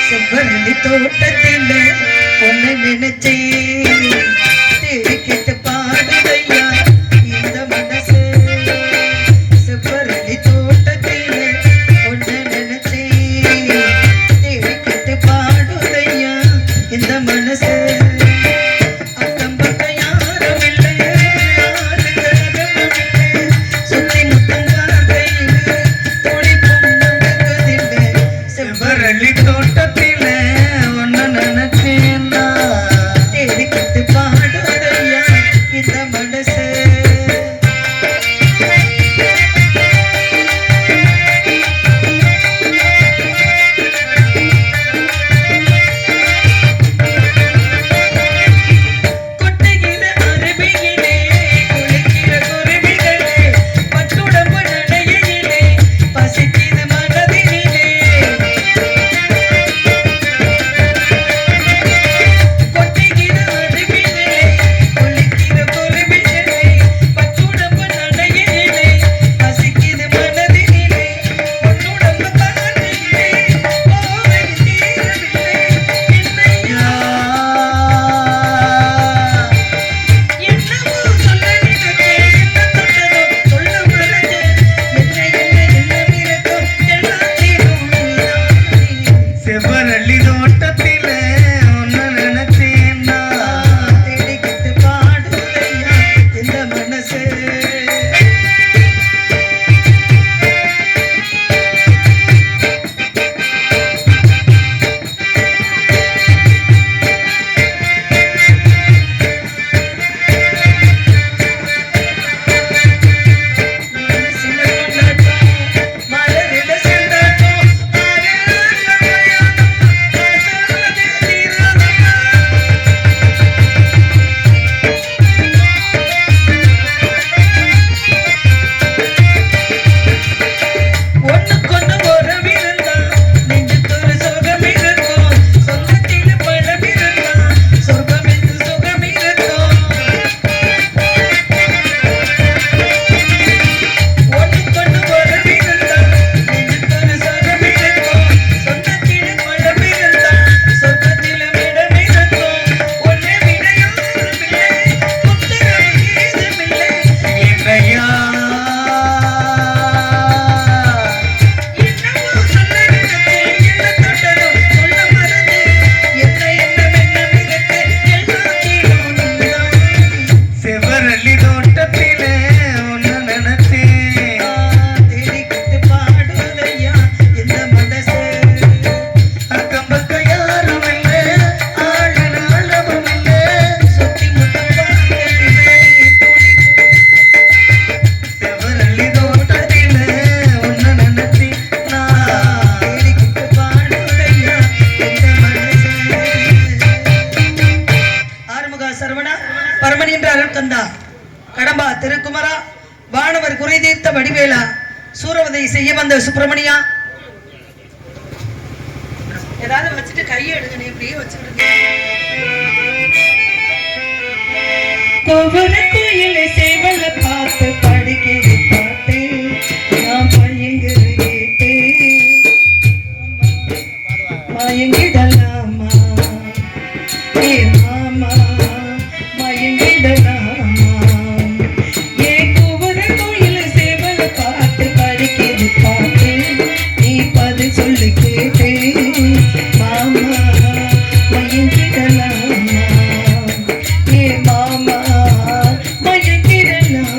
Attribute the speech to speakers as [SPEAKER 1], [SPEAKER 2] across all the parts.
[SPEAKER 1] செவ்வரளி தோட்டத்தில் ஒன்னு நினைச்சேன் தேடிக்கிட்டு பாடுதையா இந்த மனசு செவ்வரளி தோட்டத்தில் ஒன்னு நினைச்சேன் தேடிக்கிட்டு பாடுதையா இந்த மனசு கடம்பா திருக்குமரா வானவர் குறை தீர்த்த வடிவேலா சூரவதை செய்ய வந்த சுப்பிரமணியா ஏதாவது வச்சுட்டு கையை எடுங்க இப்படியே வச்சுக்கிட்டு கோவர கோயிலை சேவல பார்த்து படிக்கிற பாட்டு நான் பையங்கிற கேட்டு மயங்கிடலாமா ஏ மாமா மயங்கிடலாமா சொல்லு கேட்டே மாமா மயங்கிடலாமா ஏ மாமா மயங்கிடலாமா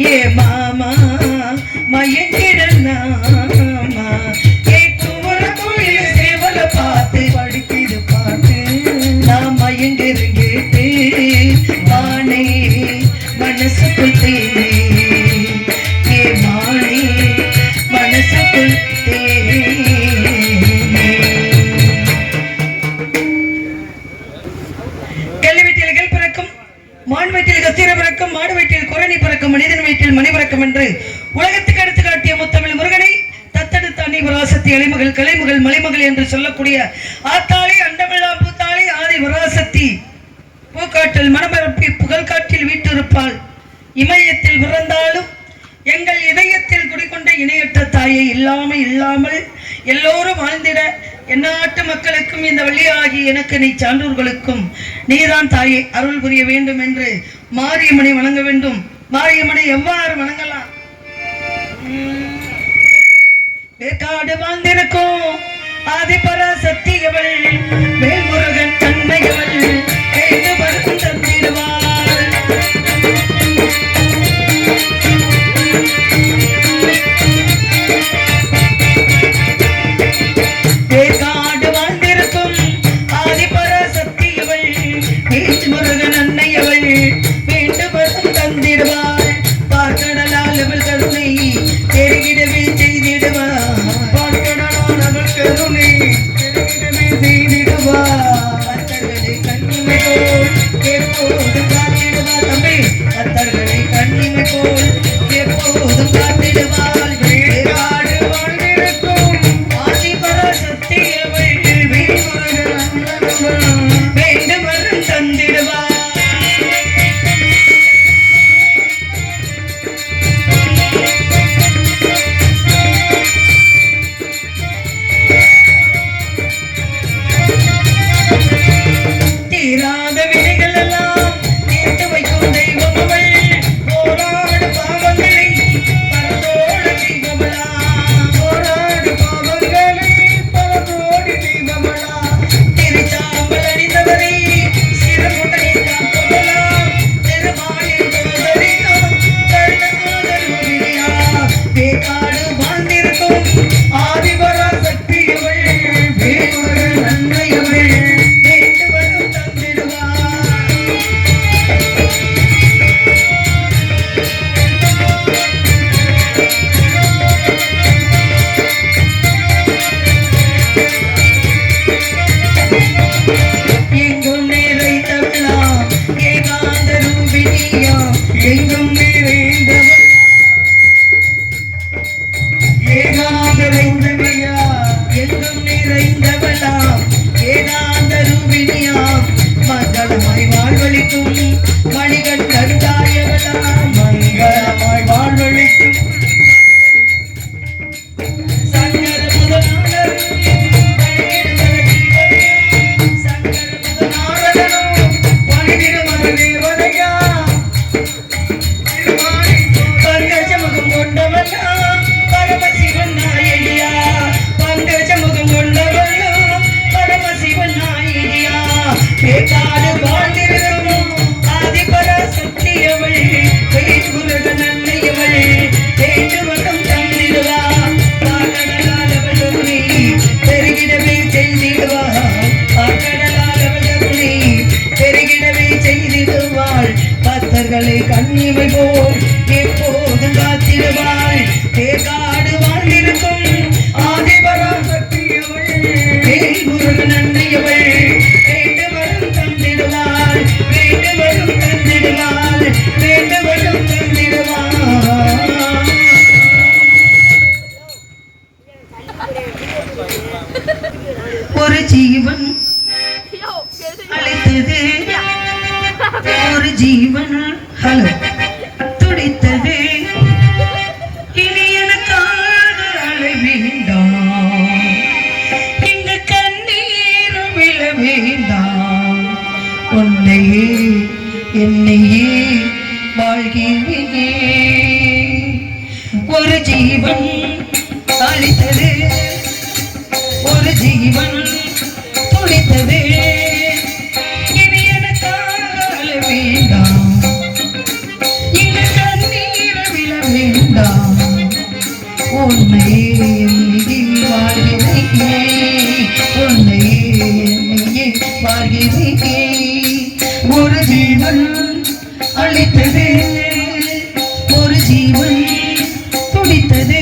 [SPEAKER 1] ஏ மாமா மயங்கிடனாமா ஏ குமர கோயில் சேவல பார்த்து படிக்கிது பாட்டு நான் மயங்கிரும் கேட்டு மானே மனசுக்குள் தேனே ஏ மானே மனசுக்குள் தேனே. மான் வயிற்றில் கஸ்தூரி பிறக்கும், மாடு வயிற்றில் குரணி பிறக்கும், மனிதன் வயிற்றில் மணி பிறக்கும் என்று உலகத்துக்கு எடுத்து காட்டிய முத்தமிழ் முருகனை தத்தெடுத்த அன்னை பராசக்தி அலைமகள் கலைமகள் மலைமகள் என்று சொல்லக்கூடிய ஆத்தாளி அண்டமெல்லாம் பூத்தாளி ஆதி பராசக்தி பூக்காட்டில் மனமரப்பி புகழ் காற்றில் வீட்டிருப்பாள். இமயத்தில் பிறந்தாலும் எங்கள் இதயத்தில் குடிக்கொண்ட இணையற்ற தாயை இல்லாமல் எல்லோரும் வாழ்ந்திட எந்நாட்டு மக்களுக்கும் இந்த வழியாகி எனக்கு நீ சான்றோர்களுக்கும் நீதான் தாயை அருள் புரிய வேண்டும் என்று மாரியம்மனை வணங்க வேண்டும். மாரியம்மனை எவ்வாறு வணங்கலாம்? வேக்காடு வாழ்ந்திருக்கும் ஆதிபராசக்தி அவள் வேல்முருகன் தன்மையவள் எழுந்து வரும் தந்திடுவாள். கண்ணிமை போல் எப்போதும் காத்திடுவாள். தேகாடு வாழ்ந்திருக்கும் ஆதிபராசக்தி அவள் வேல்முருகன் அன்னையவள் வேண்டுவரும் தந்திடுவாள் வேண்டுவரும் தந்திடுவாள் வேண்டுவரும் தந்திடுவாள். ஒரு ஜீவன் அழைத்தது ஒரு ஜீவன் ஹலோ துடித்தது இனி எனக்காக அழ வேண்டாம் இங்கு கண்ணீர் விழ வேண்டாம் உன்னையே என்னையே வாழ்கிறேனே. ஒரு ஜீவன் அழைத்தது ஒரு ஜீவன் துடித்தது வேண்டாம் இங்கு கண்ணீர் ஜீவன் துடித்தது